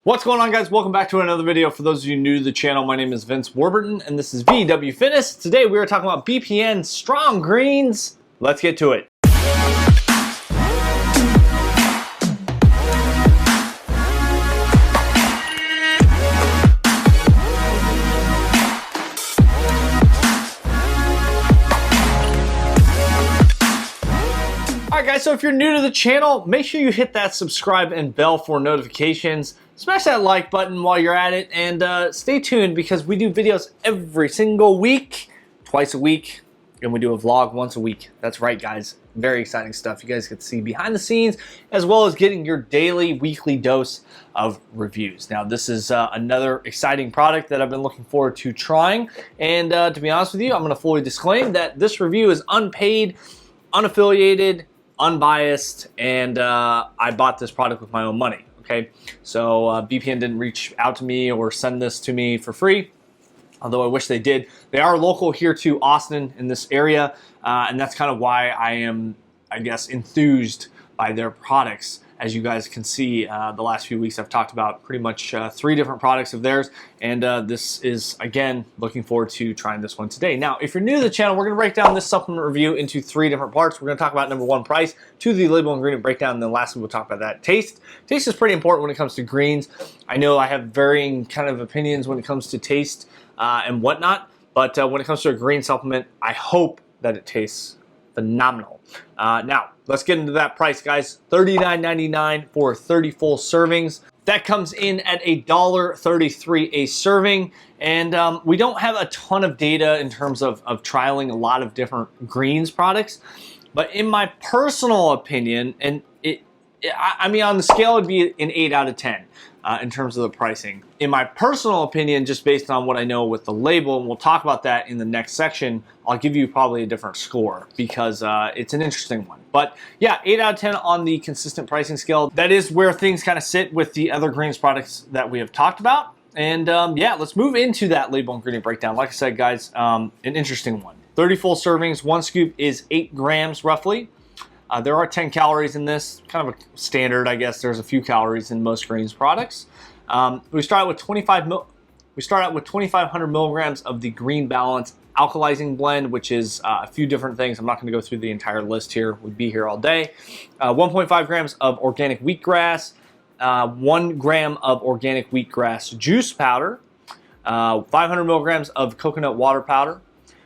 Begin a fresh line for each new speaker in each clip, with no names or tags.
What's going on, guys? Welcome back to another video. For those of you new to the channel, my name is Vince Warburton and this is VW Fitness. Today we are talking about BPN strong greens. Let's get to it. Alright guys, so if you're new to the channel, make sure you hit that subscribe and bell for notifications. Smash that like button while you're at it, and stay tuned because we do videos every single week, twice a week, and we do a vlog once a week. That's right, guys. Very exciting stuff. You guys get to see behind the scenes as well as getting your daily, weekly dose of reviews. Now, this is another exciting product that I've been looking forward to trying, and to be honest with you, I'm going to fully disclaim that this review is unpaid, unaffiliated, unbiased, and I bought this product with my own money. Okay, so BPN didn't reach out to me or send this to me for free, although I wish they did. They are local here to Austin in this area, and that's kind of why I am, I guess, enthused by their products. As you guys can see, the last few weeks I've talked about pretty much 3 different products of theirs, and this is, again, looking forward to trying this one today. Now, if you're new to the channel, we're going to break down this supplement review into 3 different parts. We're going to talk about number 1, price, 2, the label ingredient breakdown, and then lastly we'll talk about that taste. Taste is pretty important when it comes to greens. I know I have varying kind of opinions when it comes to taste and whatnot, but when it comes to a green supplement, I hope that it tastes phenomenal. Now, let's get into that price, guys. $39.99 for 30 full servings. That comes in at $1.33 a serving, and we don't have a ton of data in terms of trialing a lot of different greens products, but in my personal opinion, and I mean, on the scale it'd be an 8 out of 10 in terms of the pricing. In my personal opinion, just based on what I know with the label, and we'll talk about that in the next section, I'll give you probably a different score because it's an interesting one. But yeah, 8 out of 10 on the consistent pricing scale. That is where things kind of sit with the other greens products that we have talked about. And yeah, let's move into that label ingredient breakdown. Like I said, guys, an interesting one. 30 full servings, 1 scoop is 8 grams roughly. There are 10 calories in this, kind of a standard, I guess. There's a few calories in most greens products. We start out with 2,500 milligrams of the Green Balance alkalizing blend, which is a few different things. I'm not going to go through the entire list here. We'd be here all day. 1.5 grams of organic wheatgrass, 1 gram of organic wheatgrass juice powder, 500 milligrams of coconut water powder,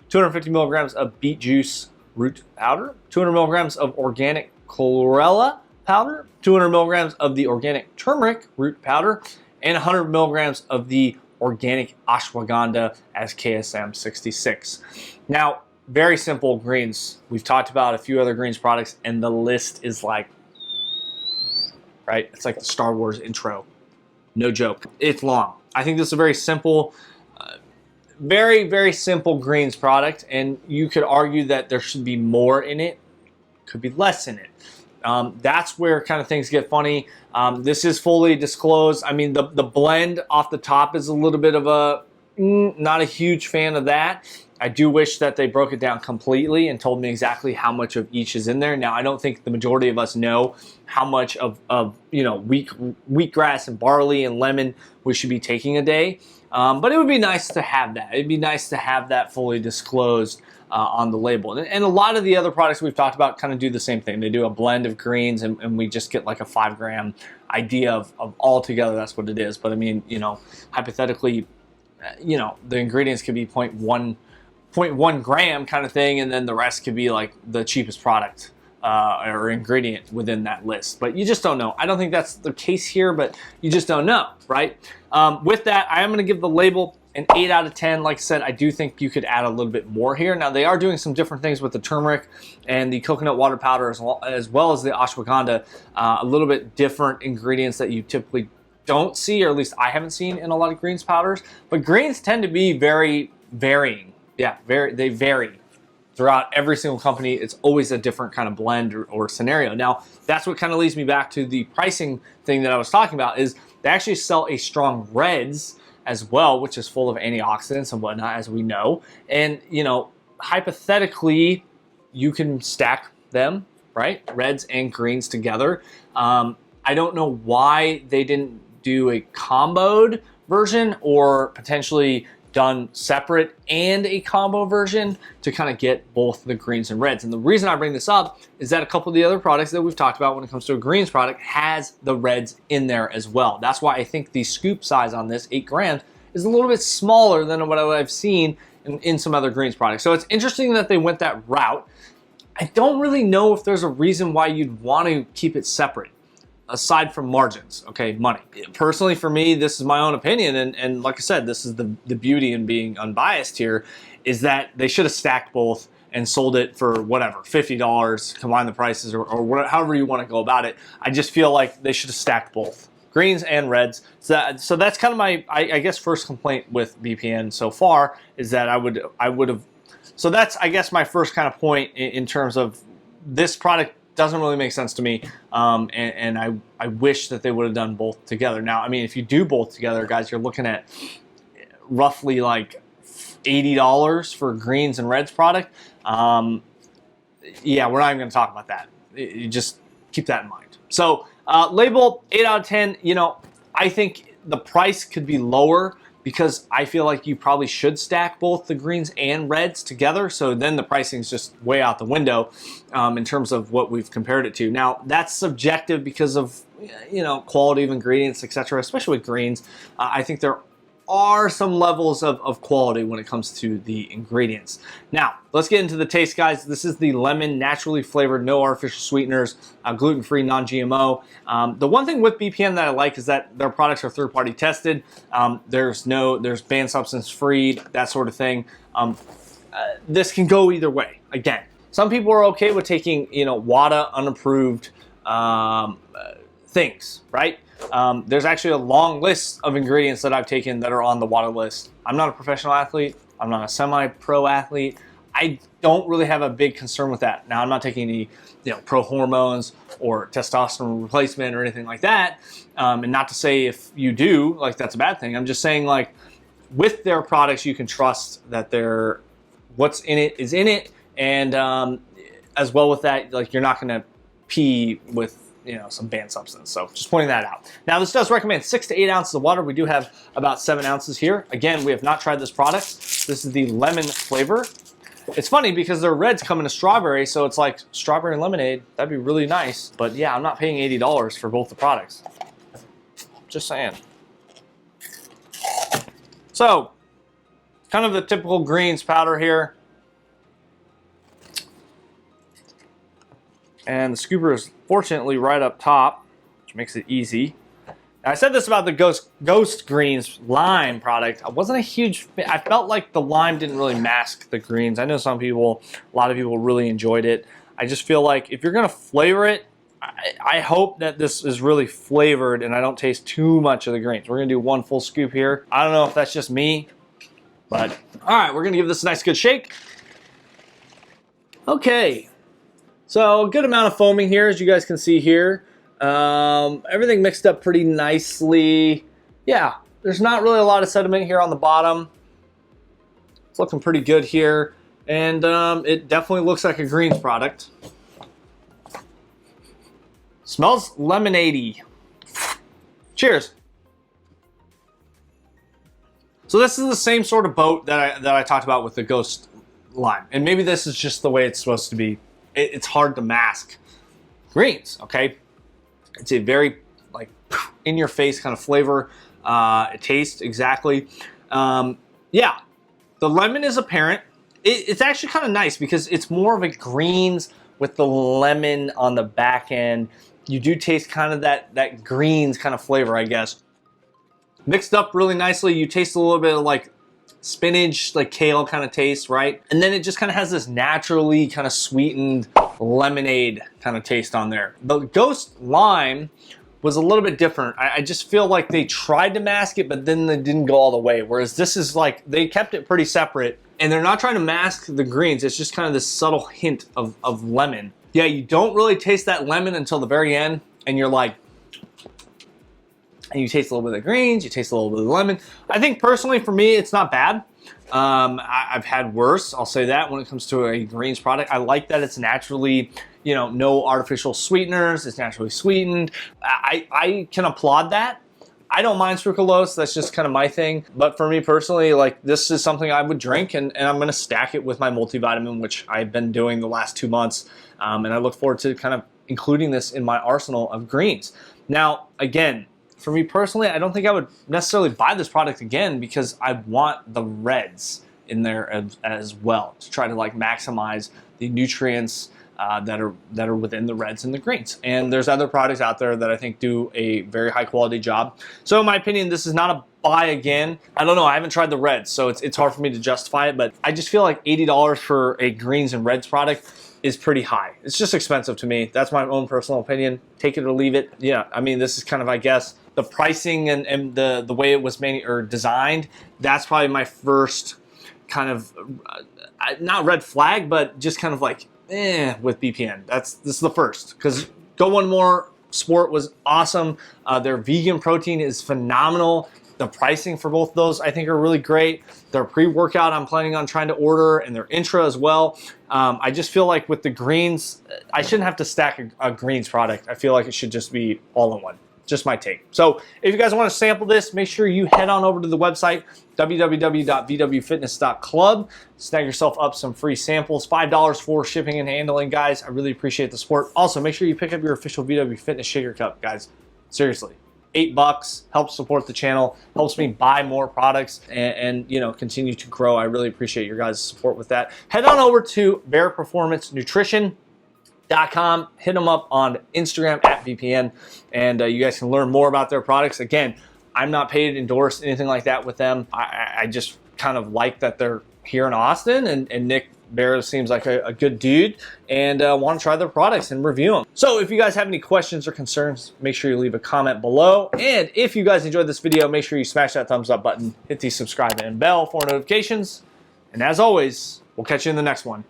250 milligrams of beet juice root powder, 200 milligrams of organic chlorella powder, 200 milligrams of the organic turmeric root powder, and 100 milligrams of the organic ashwagandha as KSM 66. Now, very simple greens. We've talked about a few other greens products, and the list is like, right? It's like the Star Wars intro. No joke. It's long. I think this is a very simple, very simple greens product, and you could argue that there should be more in it, could be less in it. That's where kind of things get funny. This is fully disclosed. I mean, the blend off the top is a little bit of a, not a huge fan of that. I do wish that they broke it down completely and told me exactly how much of each is in there. Now, I don't think the majority of us know how much of you know, wheatgrass and barley and lemon we should be taking a day. But it would be nice to have that. It'd be nice to have that fully disclosed on the label. And a lot of the other products we've talked about kind of do the same thing. They do a blend of greens, and we just get like a 5 gram idea of all together. That's what it is. But I mean, you know, hypothetically, you know, the ingredients could be 0.1 gram kind of thing, and then the rest could be like the cheapest product or ingredient within that list. But you just don't know. I don't think that's the case here, but you just don't know, right? With that, I am going to give the label an 8 out of 10. Like I said, I do think you could add a little bit more here. Now, they are doing some different things with the turmeric and the coconut water powder as well as the ashwagandha, a little bit different ingredients that you typically don't see, or at least I haven't seen in a lot of greens powders. But greens tend to be very varying. Yeah, they vary throughout every single company. It's always a different kind of blend or scenario. Now, that's what kind of leads me back to the pricing thing that I was talking about, is they actually sell a strong reds as well, which is full of antioxidants and whatnot, as we know. And, you know, hypothetically, you can stack them, right? Reds and greens together. I don't know why they didn't do a comboed version or potentially done separate and a combo version to kind of get both the greens and reds. And the reason I bring this up is that a couple of the other products that we've talked about when it comes to a greens product has the reds in there as well. That's why I think the scoop size on this, 8 grams, is a little bit smaller than what I've seen in some other greens products. So it's interesting that they went that route. I don't really know if there's a reason why you'd want to keep it separate, aside from margins, okay, money. Personally, for me, this is my own opinion, and like I said, this is the beauty in being unbiased here, is that they should have stacked both and sold it for whatever, $50, combine the prices, or whatever, however you want to go about it. I just feel like they should have stacked both, greens and reds. So that's kind of my, I guess, first complaint with BPN so far, is that I would have, so that's, I guess, my first kind of point in terms of this product doesn't really make sense to me, and I wish that they would have done both together. Now, I mean, if you do both together, guys, you're looking at roughly like $80 for greens and reds product. Yeah, we're not even going to talk about that. You just keep that in mind. So label 8 out of 10. You know, I think the price could be lower, because I feel like you probably should stack both the greens and reds together. So then the pricing is just way out the window in terms of what we've compared it to. Now, that's subjective because of, you know, quality of ingredients, etc., especially with greens. I think there are some levels of quality when it comes to the ingredients. Now, let's get into the taste, guys. This is the lemon, naturally flavored, no artificial sweeteners, gluten-free, non-GMO. The one thing with BPN that I like is that their products are third-party tested. There's banned substance free, that sort of thing. This can go either way. Again, some people are okay with taking, you know, WADA unapproved things, right? There's actually a long list of ingredients that I've taken that are on the WADA list. I'm not a professional athlete. I'm not a semi-pro athlete. I don't really have a big concern with that. Now, I'm not taking any, you know, pro hormones or testosterone replacement or anything like that. And not to say if you do, like, that's a bad thing. I'm just saying, like, with their products, you can trust that they're, what's in it is in it. And as well with that, like, you're not going to pee with, you know, some banned substance. So just pointing that out. Now, this does recommend 6 to 8 ounces of water. We do have about 7 ounces here. Again, we have not tried this product. This is the lemon flavor. It's funny because their reds come in a strawberry, so it's like strawberry lemonade. That'd be really nice. But yeah, I'm not paying $80 for both the products. Just saying. So, kind of the typical greens powder here. And the scooper is fortunately right up top, which makes it easy. Now, I said this about the Ghost Greens lime product. I wasn't a huge fan. I felt like the lime didn't really mask the greens. I know some people, a lot of people really enjoyed it. I just feel like if you're gonna flavor it, I hope that this is really flavored and I don't taste too much of the greens. We're gonna do 1 full scoop here. I don't know if that's just me, but all right, we're gonna give this a nice good shake. Okay. So a good amount of foaming here, as you guys can see here. Everything mixed up pretty nicely. Yeah, there's not really a lot of sediment here on the bottom. It's looking pretty good here. And it definitely looks like a greens product. Smells lemonade-y. Cheers. So this is the same sort of boat that I talked about with the Ghost Lime. And maybe this is just the way it's supposed to be. It's hard to mask greens, okay? It's a very, like, in-your-face kind of flavor. It tastes exactly. Yeah, the lemon is apparent. It's actually kind of nice because it's more of a greens with the lemon on the back end. You do taste kind of that greens kind of flavor, I guess. Mixed up really nicely. You taste a little bit of, like, spinach, like kale kind of taste, right? And then it just kind of has this naturally kind of sweetened lemonade kind of taste on there. The Ghost Lime was a little bit different. I just feel like they tried to mask it, but then they didn't go all the way. Whereas this is like, they kept it pretty separate and they're not trying to mask the greens. It's just kind of this subtle hint of lemon. Yeah, you don't really taste that lemon until the very end and you're like, and you taste a little bit of the greens, you taste a little bit of the lemon. I think personally for me, it's not bad. I've had worse, I'll say that, when it comes to a greens product. I like that it's naturally, you know, no artificial sweeteners, it's naturally sweetened. I can applaud that. I don't mind sucralose. That's just kind of my thing. But for me personally, like this is something I would drink, and I'm going to stack it with my multivitamin, which I've been doing the last 2 months. And I look forward to kind of including this in my arsenal of greens. Now, again, for me personally, I don't think I would necessarily buy this product again because I want the reds in there as well to try to like maximize the nutrients that are within the reds and the greens. And there's other products out there that I think do a very high quality job. So in my opinion, this is not a buy again. I don't know, I haven't tried the reds, so it's hard for me to justify it, but I just feel like $80 for a greens and reds product is pretty high. It's just expensive to me. That's my own personal opinion. Take it or leave it. Yeah, I mean, this is kind of, I guess, the pricing and the way it was designed. That's probably my first kind of, not red flag, but just kind of like, with BPN. This is the first, because Go One More Sport was awesome. Their vegan protein is phenomenal. The pricing for both of those I think are really great. Their pre-workout I'm planning on trying to order, and their intra as well. I just feel like with the greens, I shouldn't have to stack a greens product. I feel like it should just be all in one. Just my take. So if you guys want to sample this, make sure you head on over to the website, www.vwfitness.club. Snag yourself up some free samples, $5 for shipping and handling, guys. I really appreciate the support. Also, make sure you pick up your official VW Fitness Shaker Cup, guys. Seriously. $8 helps support the channel, helps me buy more products and you know, continue to grow. I really appreciate your guys' support with that. Head on over to Bare Performance Nutrition. Hit them up on Instagram at BPN, and you guys can learn more about their products. Again, I'm not paid, endorsed, anything like that with them. I just kind of like that they're here in Austin, and Nick Barrow seems like a good dude, and want to try their products and review them. So if you guys have any questions or concerns, make sure you leave a comment below. And if you guys enjoyed this video, make sure you smash that thumbs up button, hit the subscribe and bell for notifications. And as always, we'll catch you in the next one.